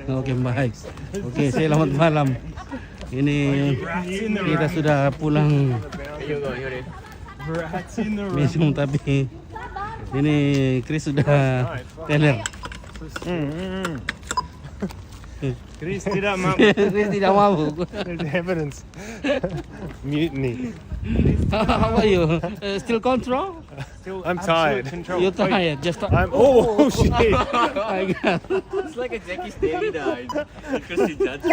Oke, baik. Oke, selamat malam. Ini kita sudah pulang minum, tapi ini Chris sudah teler. Chris tidak mau. Chris tidak mau. There's evidence. Mutiny. How are you? Still control? I'm tired. You're tired. Just Oh shit! my God. It's like a Jackie Stanley died. Christy Judge.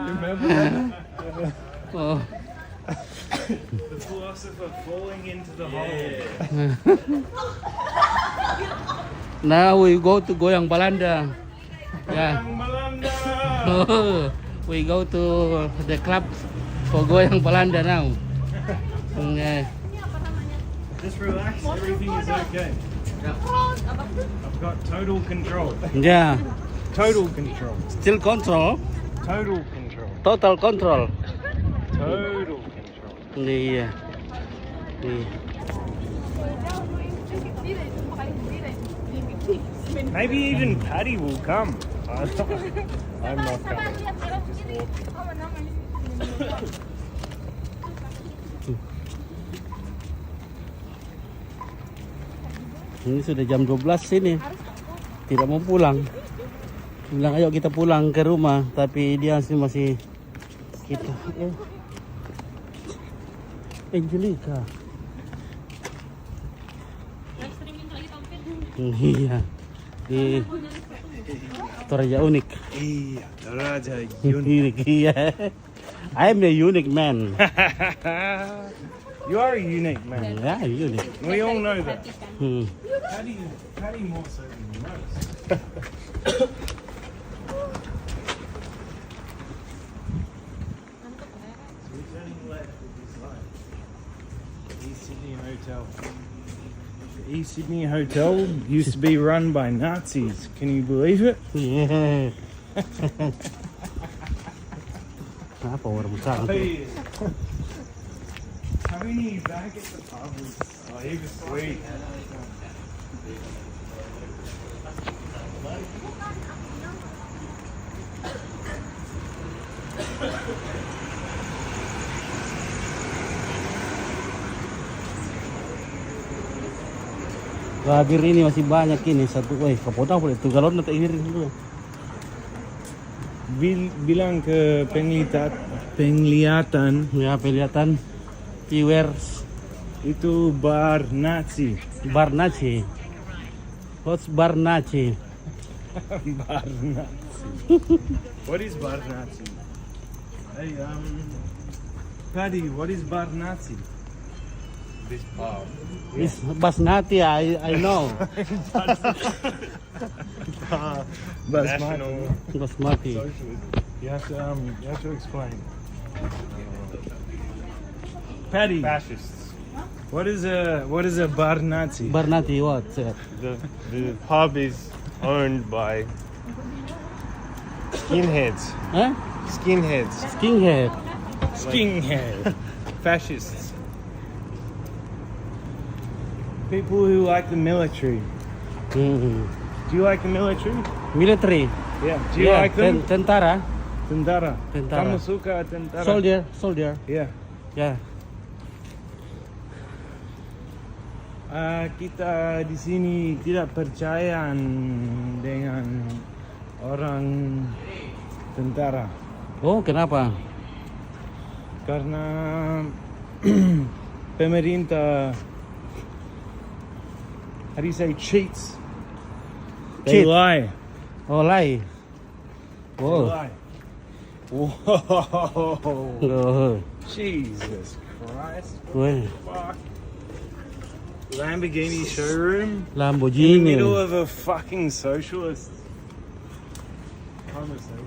Remember that? Oh. The philosopher falling into the hole. Now we go to Goyang Balanda. Yeah. Malanda. We go to the club for Goyang Balanda now. Yeah. Just relax. Everything is okay. I've got total control. Yeah. Total control. Still control. Total control. Total control. Total control. Iya. Nih. Maybe even Patty will come. I'm not coming. Just walking. Ini sudah jam 12 sini. Tidak mau pulang. Bilang ayo kita pulang ke rumah, tapi dia masih kita. Angelica. Iya. Di Toraja unik. Iya, Toraja Unik. Iya. I'm a unique man. You are a unique man. Yeah, unique. We all know that. Patty more so than most. We're turning left at this light. East Sydney Hotel. The East Sydney Hotel used to be run by Nazis. Can you believe it? Yeah. Apa orang besar? Having you back at the pub was he was sweet. Gabir ini masih banyak ini satu. Kapota boleh itu galon nanti irin dulu. Bilang ke penglihatan Ya, kelihatan viewers itu bar Nazi. bar Nazi. What's bar Nazi? Bar Nazi. What is bar Nazi? Hey, Paddy, what is bar Nazi? This pub. This Basmati, I know. National Basmati. Socialism. You have to explain. Paddy, Fascists. what is a bar Nazi? Bar Nazi what? The pub is owned by skinheads. Huh? Skinheads. Skinhead. Skinhead. Fascists. People who like the military. Mhm. Do you like the military? Military. Yeah. Do you like them? Tentara. Tentara. Tentara. Kamu suka tentara? Soldier. Yeah. Ya. Kita di sini tidak percaya dengan orang tentara Oh, kenapa? karena pemerintah, how do you say, cheats? They Cheat. lie. Oh, lie. They Oh. lie. Whoa! Oh. Jesus Christ! Weh. Fuck! Lamborghini showroom in the Lamborghini. middle of a fucking socialist conversation.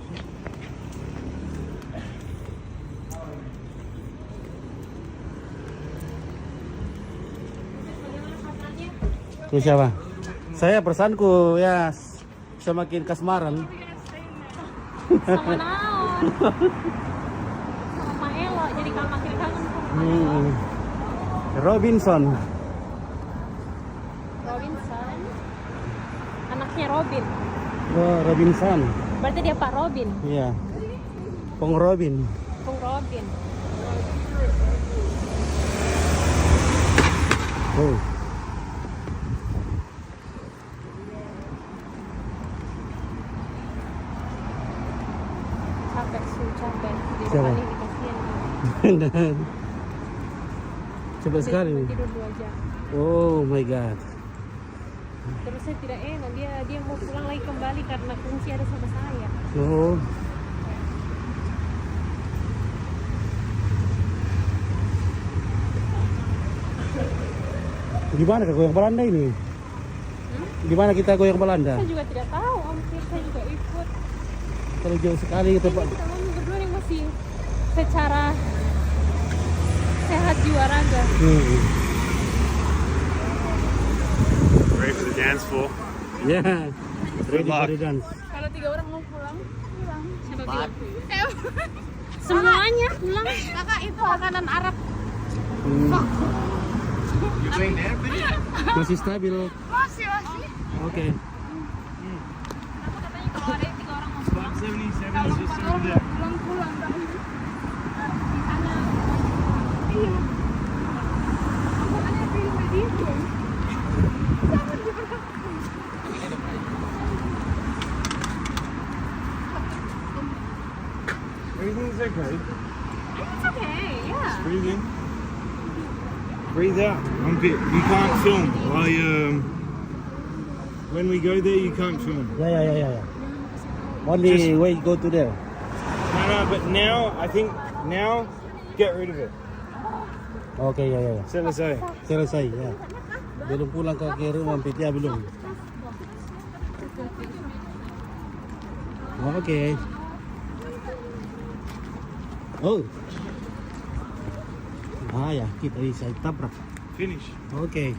Itu siapa? Saya perasaanku ya semakin kasmaran. Sama naon. Sama Elo jadi kalau makin kangen sama Robinson. Robinson. Anaknya Robin. Oh, Robinson. Berarti dia Pak Robin. Iya. Pong Robin. Pung Robin. Oh. Capek capek. Dia Siapa? kali ini kasihan. Cepat sekali. Tidur 2 jam. Oh my god. Terus saya tidak enak, dia mau pulang lagi kembali karena kunci ada sama saya. Oh. Di mana kita goyang Belanda ini? Di mana kita goyang Belanda? Saya juga tidak tahu, Om Fir, saya juga ikut. Kalau jauh sekali kita Pak. Kita mau berdua yang masih secara sehat jiwa raga. Ready for the dance floor? Ya. Ready luck. for the dance. Kalau 3 orang mau pulang. Siapa bilang? Semuanya pulang. Kakak itu makanan Arab. You going there, baby? Masih stabil. Masih. Oke. Kenapa katanya kalau ada 3 orang mau pulang? 77 is just Kalau 4 over orang there. mau pulang kan? Di sana. Iya. Makanya pilih begitu. Everything's okay. It's okay, yeah. Breathe in. Breathe out. You can't film while you. When we go there, you can't film. Ya. Only way go to there. No, but now I think get rid of it. Oke, ya. Selesai. Selesai ya. Belum pulang ke rumah Pitia belum. Oke. Oh. Ah ya, kita bisa tabrak. Finish. Oke.